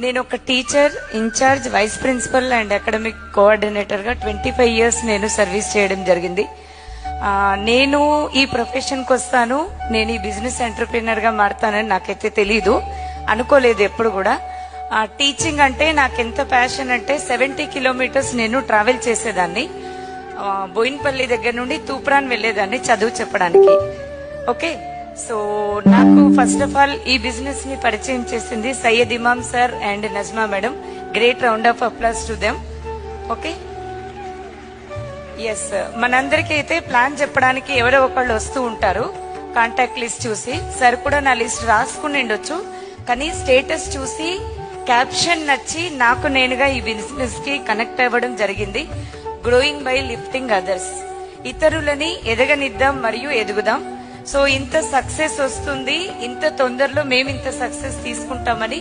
నేను ఒక teacher, in charge, vice principal and academic coordinator గా 25 years నేను సర్వీస్ చేయడం జరిగింది. నేను ఈ ప్రొఫెషన్కి వస్తాను, నేను ఈ బిజినెస్ ఎంటర్ప్రీనర్ గా మారుతానని నాకైతే తెలీదు, అనుకోలేదు ఎప్పుడు కూడా. టీచింగ్ అంటే నాకు ఎంత ప్యాషన్ అంటే 70 kilometers నేను ట్రావెల్ చేసేదాన్ని. బోయిన్పల్లి దగ్గర నుండి తూప్రాన్ వెళ్లేదాన్ని చదువు చెప్పడానికి. ఓకే, సో నాకు ఫస్ట్ ఆఫ్ ఆల్ ఈ బిజినెస్ ని పరిచయం చేసింది Syed Imam sir and Najma madam. Great round of applause to them. Okay, yes, మనందరికీ అయితే ప్లాన్ చెప్పడానికి ఎవరో ఒకళ్ళు వస్తూ ఉంటారు. కాంటాక్ట్ లిస్ట్ చూసి సార్ కూడా నా లిస్ట్ రాసుకుని ఉండొచ్చు, కానీ స్టేటస్ చూసి క్యాప్షన్ నచ్చి నాకు నేనుగా ఈ బిజినెస్ కి కనెక్ట్ అవ్వడం జరిగింది. Growing by lifting others. ఇతరులని ఎదగనిద్దాం మరియు ఎదుగుదాం. సో ఇంత సక్సెస్ వస్తుంది, ఇంత తొందరలో మేము ఇంత సక్సెస్ తీసుకుంటామని